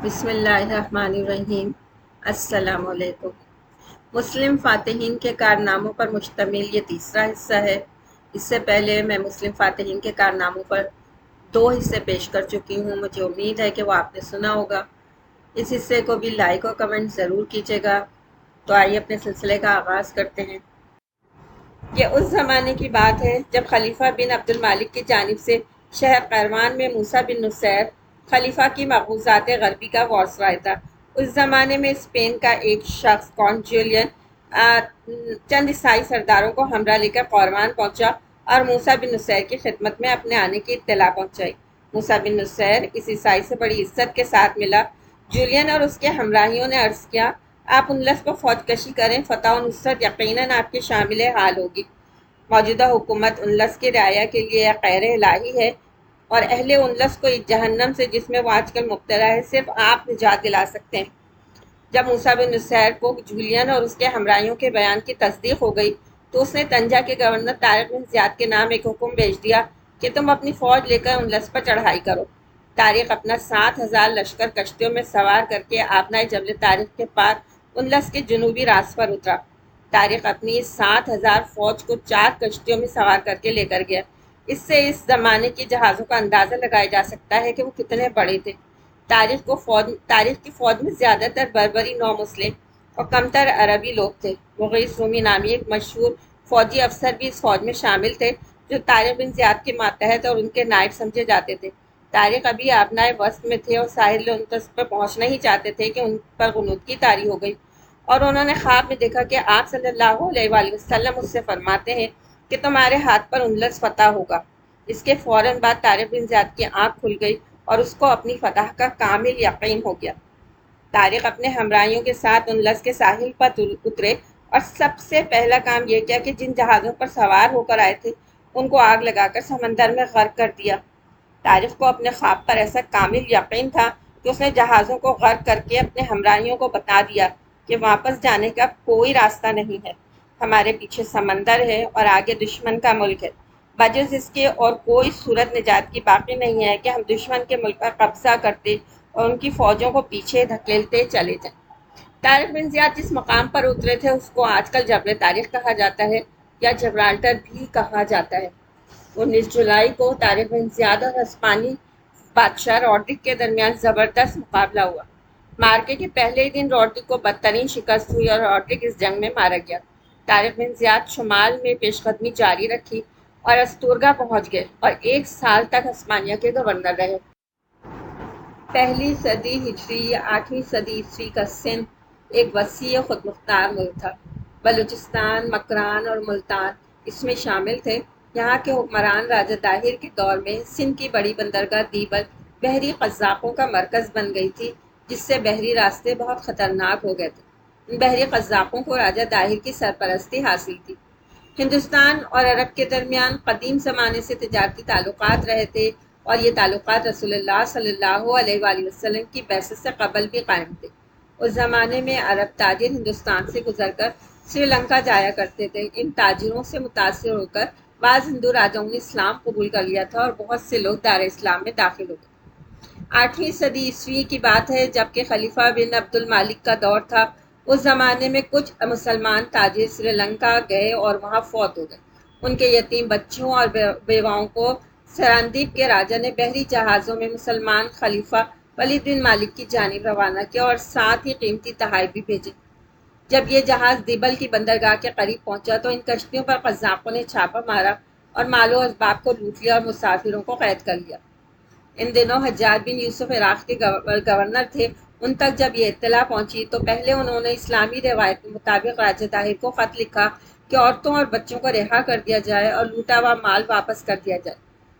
بسم اللہ الرحمن الرحیم۔ السلام علیکم۔ مسلم فاتحین کے کارناموں پر مشتمل یہ تیسرا حصہ ہے۔ اس سے پہلے میں مسلم فاتحین کے کارناموں پر 2 حصے پیش کر چکی ہوں، مجھے امید ہے کہ وہ آپ نے سنا ہوگا۔ اس حصے کو بھی لائک اور کمنٹ ضرور کیجیے گا۔ تو آئیے اپنے سلسلے کا آغاز کرتے ہیں۔ یہ اس زمانے کی بات ہے جب خلیفہ بن عبد المالک کی جانب سے شہر قیروان میں موسیٰ بن نصیر خلیفہ کی مقبوضات غربی کا وائسرائے تھا۔ اس زمانے میں اسپین کا ایک شخص کونٹ جولین چند عیسائی سرداروں کو ہمراہ لے کر قیروان پہنچا اور موسیٰ بن نصیر کی خدمت میں اپنے آنے کی اطلاع پہنچائی۔ موسیٰ بن نصیر اس عیسائی سے بڑی عزت کے ساتھ ملا۔ جولین اور اس کے ہمراہیوں نے عرض کیا، آپ انلس پر فوج کشی کریں، فتح و نصرت یقیناً آپ کے شامل حال ہوگی۔ موجودہ حکومت انلس کی رعایا کے لیے خیر الہی ہے اور اہل انلس کو اس جہنم سے جس میں وہ آج کل مبتلا ہے صرف آپ نجات دلا سکتے ہیں۔ جب موسیٰ بن نصیر کو جولین اور اس کے ہمراہیوں کے بیان کی تصدیق ہو گئی تو اس نے طنجہ کے گورنر طارق بن زیاد کے نام ایک حکم بھیج دیا کہ تم اپنی فوج لے کر انلس پر چڑھائی کرو۔ طارق اپنا 7,000 لشکر کشتیوں میں سوار کر کے آبنائے جبل طارق کے پار انلس کے جنوبی راس پر اترا۔ طارق اپنی 7,000 فوج کو 4 کشتیوں میں سوار کر کے لے کر گیا۔ اس سے اس زمانے کی جہازوں کا اندازہ لگایا جا سکتا ہے کہ وہ کتنے بڑے تھے۔ تاریخ کی فوج میں زیادہ تر بربری نو مسلم اور کمتر عربی لوگ تھے۔ مغیث رومی نامی ایک مشہور فوجی افسر بھی اس فوج میں شامل تھے جو طارق بن زیاد کے ماتحت اور ان کے نائب سمجھے جاتے تھے۔ طارق ابھی آبنائے وسط میں تھے اور ساحل انلس پر پہنچنا ہی چاہتے تھے کہ ان پر غنودگی طاری ہو گئی اور انہوں نے خواب میں دیکھا کہ آپ صلی اللہ علیہ وآلہ وسلم اس سے فرماتے ہیں کہ تمہارے ہاتھ پر انلس فتح ہوگا۔ اس کے فوراً بعد طارق بن زیاد کی آنکھ کھل گئی اور اس کو اپنی فتح کا کامل یقین ہو گیا۔ طارق اپنے ہمراہیوں کے ساتھ انلس کے ساحل پر اترے اور سب سے پہلا کام یہ کیا کہ جن جہازوں پر سوار ہو کر آئے تھے ان کو آگ لگا کر سمندر میں غرق کر دیا۔ طارق کو اپنے خواب پر ایسا کامل یقین تھا کہ اس نے جہازوں کو غرق کر کے اپنے ہمراہیوں کو بتا دیا کہ واپس جانے کا کوئی راستہ نہیں ہے، ہمارے پیچھے سمندر ہے اور آگے دشمن کا ملک ہے، بجز اس کے اور کوئی صورت نجات کی باقی نہیں ہے کہ ہم دشمن کے ملک پر قبضہ کرتے اور ان کی فوجوں کو پیچھے دھکیلتے چلے جائیں۔ طارق بن زیاد جس مقام پر اترے تھے اس کو آج کل جبل طارق کہا جاتا ہے یا جبرالٹر بھی کہا جاتا ہے۔ 19 جولائی کو طارق بن زیاد اور ہسپانی بادشاہ روڈرک کے درمیان زبردست مقابلہ ہوا۔ مارکے کے پہلے ہی دن روڈرک کو بدترین شکست ہوئی اور روڈرک اس جنگ میں مارا گیا۔ طارق بن زیاد شمال میں پیش قدمی جاری رکھی اور استورگا پہنچ گئے اور 1 سال تک ہسپانیہ کے گورنر رہے۔ پہلی صدی ہجری یا 8ویں صدی عیسوی کا سندھ ایک وسیع خود مختار ملک تھا۔ بلوچستان، مکران اور ملتان اس میں شامل تھے۔ یہاں کے حکمران راجہ طاہر کے دور میں سندھ کی بڑی بندرگاہ دیبل بحری قزاقوں کا مرکز بن گئی تھی جس سے بحری راستے بہت خطرناک ہو گئے تھے۔ ان بحری قزاقوں کو راجہ طاہر کی سرپرستی حاصل تھی۔ ہندوستان اور عرب کے درمیان قدیم زمانے سے تجارتی تعلقات رہے تھے اور یہ تعلقات رسول اللہ صلی اللہ علیہ وآلہ وسلم کی بعثت سے قبل بھی قائم تھے۔ اس زمانے میں عرب تاجر ہندوستان سے گزر کر سری لنکا جایا کرتے تھے۔ ان تاجروں سے متاثر ہو کر بعض ہندو راجاؤں نے اسلام قبول کر لیا تھا اور بہت سے لوگ دار اسلام میں داخل ہو گئے۔ 8ویں صدی عیسوی کی بات ہے جبکہ خلیفہ بن عبد المالک کا دور تھا۔ اس زمانے میں کچھ مسلمان تاجر سری لنکا گئے اور وہاں فوت ہو گئے۔ ان کے یتیم بچوں اور بیواؤں کو سراندیپ کے راجا نے بحری جہازوں میں مسلمان خلیفہ ولید بن مالک کی جانب روانہ کیا اور ساتھ ہی قیمتی تحائف بھی بھیجے۔ جب یہ جہاز دیبل کی بندرگاہ کے قریب پہنچا تو ان کشتیوں پر قزاقوں نے چھاپا مارا اور مال و اسباب کو لوٹ لیا اور مسافروں کو قید کر لیا۔ ان دنوں حجاج بن یوسف عراق کے گورنر تھے۔ ان تک جب یہ اطلاع پہنچی تو پہلے انہوں نے اسلامی روایت کے مطابق راجہ طاہر کو خط لکھا کہ عورتوں اور بچوں کو رہا کر دیا جائے اور لوٹا ہوا مال واپس کر دیا جائے،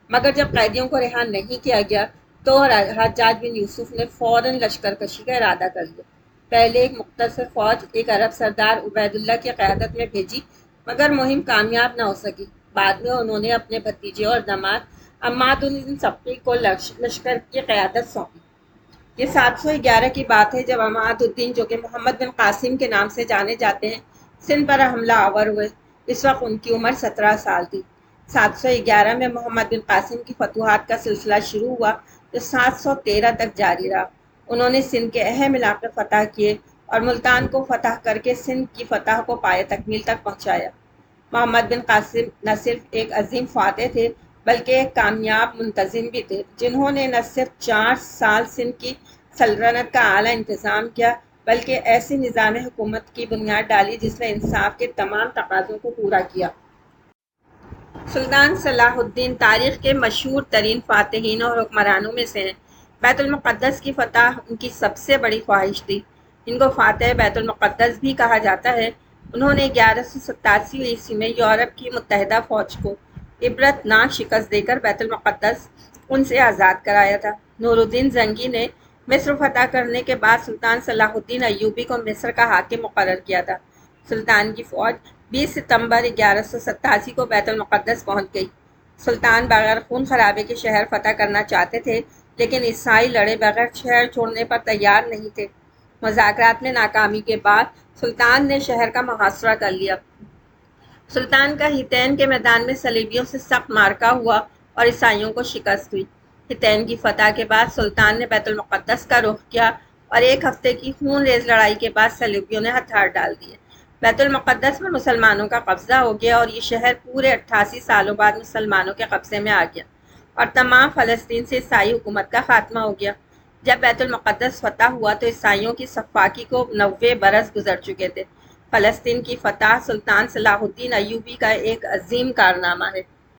مگر جب قیدیوں کو رہا نہیں کیا گیا تو حجاج بن یوسف نے فوراً لشکر کشی کا ارادہ کر لیا۔ پہلے ایک مختصر فوج ایک عرب سردار عبید اللہ کی قیادت میں بھیجی مگر مہم کامیاب نہ ہو سکی۔ بعد میں انہوں نے اپنے بھتیجے اور داماد عماد الدین سبقی کو لشکر کی قیادت سونپی۔ یہ 711 کی بات ہے جب عماد الدین جو کہ محمد بن قاسم کے نام سے جانے جاتے ہیں سندھ پر حملہ آور ہوئے۔ اس وقت ان کی عمر 17 سال تھی۔ 711 میں محمد بن قاسم کی فتوحات کا سلسلہ شروع ہوا جو 713 تک جاری رہا۔ انہوں نے سندھ کے اہم علاقے فتح کیے اور ملتان کو فتح کر کے سندھ کی فتح کو پائے تکمیل تک پہنچایا۔ محمد بن قاسم نہ صرف ایک عظیم فاتح تھے بلکہ ایک کامیاب منتظم بھی تھے، جنہوں نے نہ صرف 4 سال سندھ کی سلطنت کا اعلیٰ انتظام کیا بلکہ ایسے نظام حکومت کی بنیاد ڈالی جس نے انصاف کے تمام تقاضوں کو پورا کیا۔ سلطان صلاح الدین تاریخ کے مشہور ترین فاتحین اور حکمرانوں میں سے ہیں۔ بیت المقدس کی فتح ان کی سب سے بڑی خواہش تھی۔ ان کو فاتح بیت المقدس بھی کہا جاتا ہے۔ انہوں نے 1187 میں یورپ کی متحدہ فوج کو عبرت ناک شکست دے کر بیت المقدس ان سے آزاد کرایا تھا۔ نور الدین زنگی نے مصر فتح کرنے کے بعد سلطان صلاح الدین ایوبی کو مصر کا حاکم مقرر کیا تھا۔ سلطان کی فوج 20 ستمبر 1187 کو بیت المقدس پہنچ گئی۔ سلطان بغیر خون خرابے کے شہر فتح کرنا چاہتے تھے، لیکن عیسائی لڑے بغیر شہر چھوڑنے پر تیار نہیں تھے۔ مذاکرات میں ناکامی کے بعد سلطان نے شہر کا محاصرہ کر لیا۔ سلطان کا حطین کے میدان میں صلیبیوں سے سخت معرکہ ہوا اور عیسائیوں کو شکست ہوئی۔ حطین کی فتح کے بعد سلطان نے بیت المقدس کا رخ کیا اور ایک ہفتے کی خون ریز لڑائی کے بعد صلیبیوں نے ہتھیار ڈال دیے۔ بیت المقدس میں مسلمانوں کا قبضہ ہو گیا اور یہ شہر پورے 88 سالوں بعد مسلمانوں کے قبضے میں آ گیا اور تمام فلسطین سے عیسائی حکومت کا خاتمہ ہو گیا۔ جب بیت المقدس فتح ہوا تو عیسائیوں کی سفاکی کو 90 برس گزر چکے تھے۔ فلسطین کی فتح سلطان صلاح الدین ایوبی کا ایک عظیم کارنامہ ہے۔